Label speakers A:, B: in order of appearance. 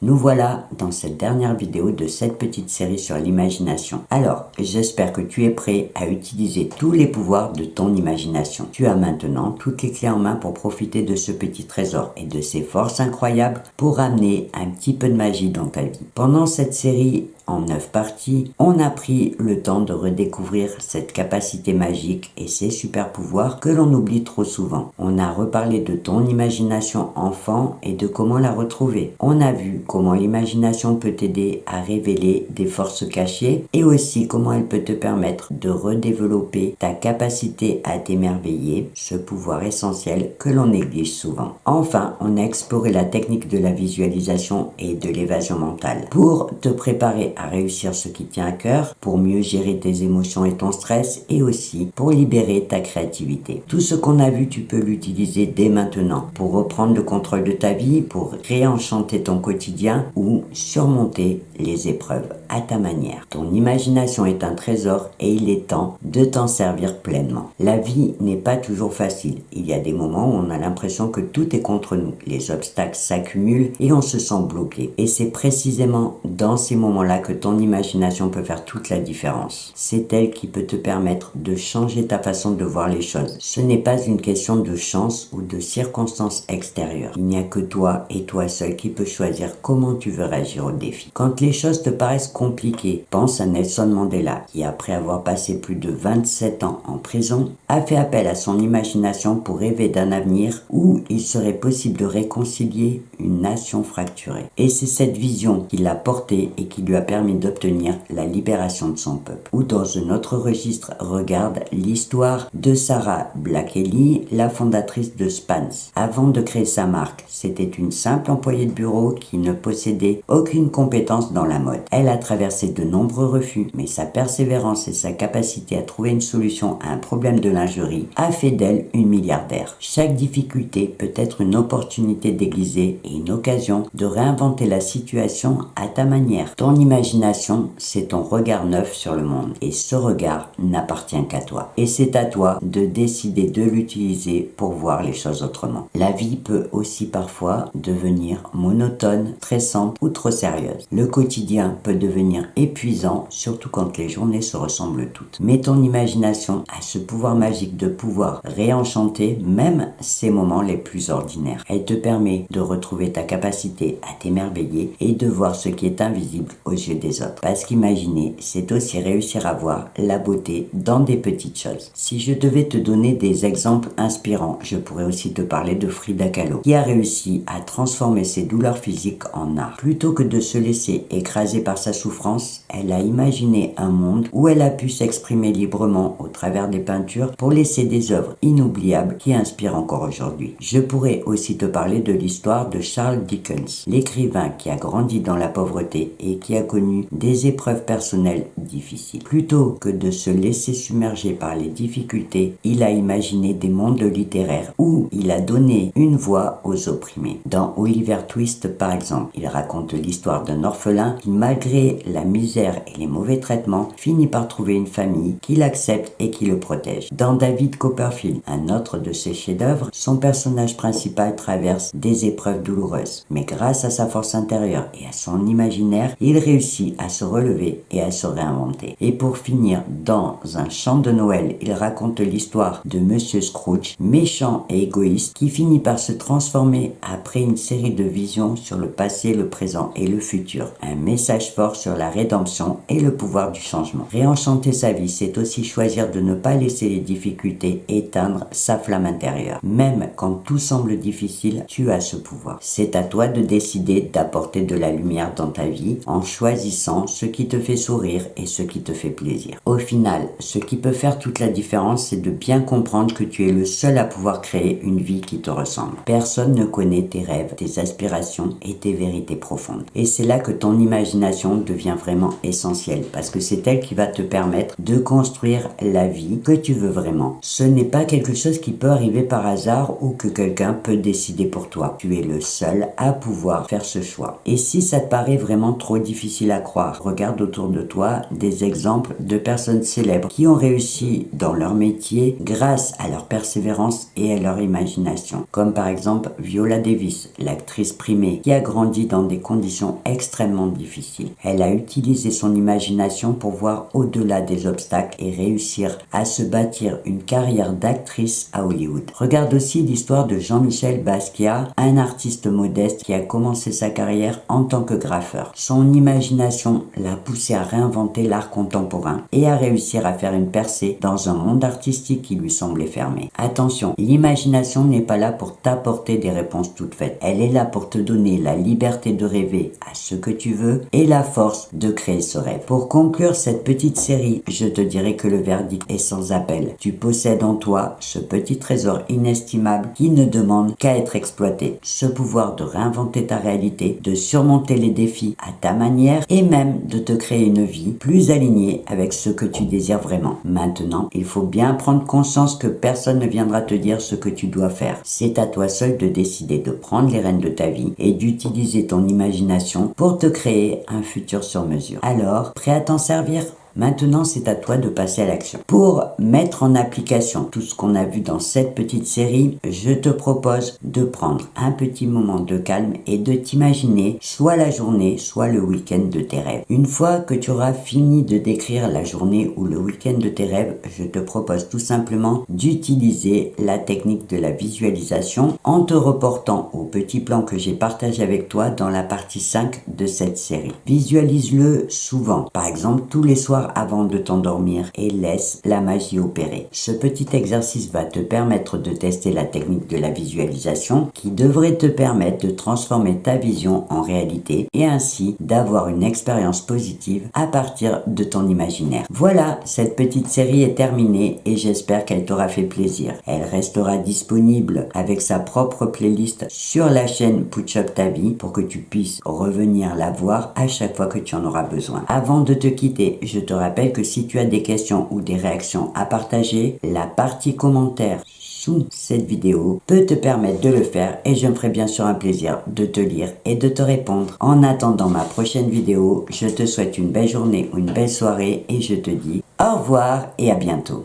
A: Nous voilà dans cette dernière vidéo de cette petite série sur l'imagination. Alors, j'espère que tu es prêt à utiliser tous les pouvoirs de ton imagination. Tu as maintenant toutes les clés en main pour profiter de ce petit trésor et de ses forces incroyables pour amener un petit peu de magie dans ta vie. Pendant cette série, en 9 parties, on a pris le temps de redécouvrir cette capacité magique et ses super pouvoirs que l'on oublie trop souvent. On a reparlé de ton imagination enfant et de comment la retrouver. On a vu comment l'imagination peut t'aider à révéler des forces cachées et aussi comment elle peut te permettre de redévelopper ta capacité à t'émerveiller, ce pouvoir essentiel que l'on néglige souvent. Enfin, on a exploré la technique de la visualisation et de l'évasion mentale pour te préparer à réussir ce qui tient à cœur, pour mieux gérer tes émotions et ton stress et aussi pour libérer ta créativité. Tout ce qu'on a vu, tu peux l'utiliser dès maintenant pour reprendre le contrôle de ta vie, pour réenchanter ton quotidien ou surmonter les épreuves à ta manière. Ton imagination est un trésor et il est temps de t'en servir pleinement. La vie n'est pas toujours facile. Il y a des moments où on a l'impression que tout est contre nous. Les obstacles s'accumulent et on se sent bloqué. Et c'est précisément dans ces moments-là que ton imagination peut faire toute la différence. C'est elle qui peut te permettre de changer ta façon de voir les choses. Ce n'est pas une question de chance ou de circonstances extérieures. Il n'y a que toi et toi seul qui peux choisir comment tu veux réagir au défi. Quand les choses te paraissent compliquées, pense à Nelson Mandela qui, après avoir passé plus de 27 ans en prison, a fait appel à son imagination pour rêver d'un avenir où il serait possible de réconcilier une nation fracturée. Et c'est cette vision qui l'a porté et qui lui a permis d'obtenir la libération de son peuple. Ou dans un autre registre, regarde l'histoire de Sarah Blakely, la fondatrice de Spans. Avant de créer sa marque, c'était une simple employée de bureau qui ne possédait aucune compétence dans la mode. Elle a traversé de nombreux refus, mais sa persévérance et sa capacité à trouver une solution à un problème de lingerie a fait d'elle une milliardaire. Chaque difficulté peut être une opportunité déguisée et une occasion de réinventer la situation à ta manière. Ton imagination, c'est ton regard neuf sur le monde et ce regard n'appartient qu'à toi. Et c'est à toi de décider de l'utiliser pour voir les choses autrement. La vie peut aussi parfois devenir monotone, stressante ou trop sérieuse. Le quotidien peut devenir épuisant, surtout quand les journées se ressemblent toutes. Mais ton imagination a ce pouvoir magique de pouvoir réenchanter même ces moments les plus ordinaires. Elle te permet de retrouver ta capacité à t'émerveiller et de voir ce qui est invisible aux yeux des autres. Parce qu'imaginer, c'est aussi réussir à voir la beauté dans des petites choses. Si je devais te donner des exemples inspirants, je pourrais aussi te parler de Frida Kahlo, qui a réussi à transformer ses douleurs physiques en art. Plutôt que de se laisser écraser par sa souffrance, elle a imaginé un monde où elle a pu s'exprimer librement au travers des peintures pour laisser des œuvres inoubliables qui inspirent encore aujourd'hui. Je pourrais aussi te parler de l'histoire de Charles Dickens, l'écrivain qui a grandi dans la pauvreté et qui a connu des épreuves personnelles difficiles. Plutôt que de se laisser submerger par les difficultés, il a imaginé des mondes littéraires où il a donné une voix aux opprimés. Dans Oliver Twist, par exemple, il raconte l'histoire d'un orphelin qui, malgré la misère et les mauvais traitements, finit par trouver une famille qui l'accepte et qui le protège. Dans David Copperfield, un autre de ses chefs-d'œuvre, son personnage principal traverse des épreuves douloureuses. Mais grâce à sa force intérieure et à son imaginaire, il réussit à se relever et à se réinventer. Et pour finir, dans Un chant de Noël, il raconte l'histoire de Monsieur Scrooge, méchant et égoïste, qui finit par se transformer après une série de visions sur le passé, le présent et le futur. Un message fort sur la rédemption et le pouvoir du changement. Réenchanter sa vie, c'est aussi choisir de ne pas laisser les difficultés éteindre sa flamme intérieure. Même quand tout semble difficile, tu as ce pouvoir. C'est à toi de décider d'apporter de la lumière dans ta vie en choisissant ce qui te fait sourire et ce qui te fait plaisir. Au final, ce qui peut faire toute la différence, c'est de bien comprendre que tu es le seul à pouvoir créer une vie qui te ressemble. Personne ne connaît tes rêves, tes aspirations et tes vérités profondes. Et c'est là que ton imagination devient vraiment essentielle parce que c'est elle qui va te permettre de construire la vie que tu veux vraiment. Ce n'est pas quelque chose qui peut arriver par hasard ou que quelqu'un peut décider pour toi. Tu es le seul à pouvoir faire ce choix. Et si ça te paraît vraiment trop difficile difficile à croire. Regarde autour de toi des exemples de personnes célèbres qui ont réussi dans leur métier grâce à leur persévérance et à leur imagination. Comme par exemple Viola Davis, l'actrice primée, qui a grandi dans des conditions extrêmement difficiles. Elle a utilisé son imagination pour voir au-delà des obstacles et réussir à se bâtir une carrière d'actrice à Hollywood. Regarde aussi l'histoire de Jean-Michel Basquiat, un artiste modeste qui a commencé sa carrière en tant que graffeur. Son imagination l'a poussé à réinventer l'art contemporain et à réussir à faire une percée dans un monde artistique qui lui semblait fermé. Attention, l'imagination n'est pas là pour t'apporter des réponses toutes faites. Elle est là pour te donner la liberté de rêver à ce que tu veux et la force de créer ce rêve. Pour conclure cette petite série, je te dirais que le verdict est sans appel. Tu possèdes en toi ce petit trésor inestimable qui ne demande qu'à être exploité. Ce pouvoir de réinventer ta réalité, de surmonter les défis à ta manière et même de te créer une vie plus alignée avec ce que tu désires vraiment. Maintenant, il faut bien prendre conscience que personne ne viendra te dire ce que tu dois faire. C'est à toi seul de décider de prendre les rênes de ta vie et d'utiliser ton imagination pour te créer un futur sur mesure. Alors, prêt à t'en servir ? Maintenant, c'est à toi de passer à l'action. Pour mettre en application tout ce qu'on a vu dans cette petite série, je te propose de prendre un petit moment de calme et de t'imaginer soit la journée, soit le week-end de tes rêves. Une fois que tu auras fini de décrire la journée ou le week-end de tes rêves, je te propose tout simplement d'utiliser la technique de la visualisation en te reportant au petit plan que j'ai partagé avec toi dans la partie 5 de cette série. Visualise-le souvent, par exemple tous les soirs avant de t'endormir et laisse la magie opérer. Ce petit exercice va te permettre de tester la technique de la visualisation qui devrait te permettre de transformer ta vision en réalité et ainsi d'avoir une expérience positive à partir de ton imaginaire. Voilà, cette petite série est terminée et j'espère qu'elle t'aura fait plaisir. Elle restera disponible avec sa propre playlist sur la chaîne Putch Up Ta Vie pour que tu puisses revenir la voir à chaque fois que tu en auras besoin. Avant de te quitter, je te rappelle que si tu as des questions ou des réactions à partager, la partie commentaires sous cette vidéo peut te permettre de le faire et je me ferai bien sûr un plaisir de te lire et de te répondre. En attendant ma prochaine vidéo, je te souhaite une belle journée ou une belle soirée et je te dis au revoir et à bientôt.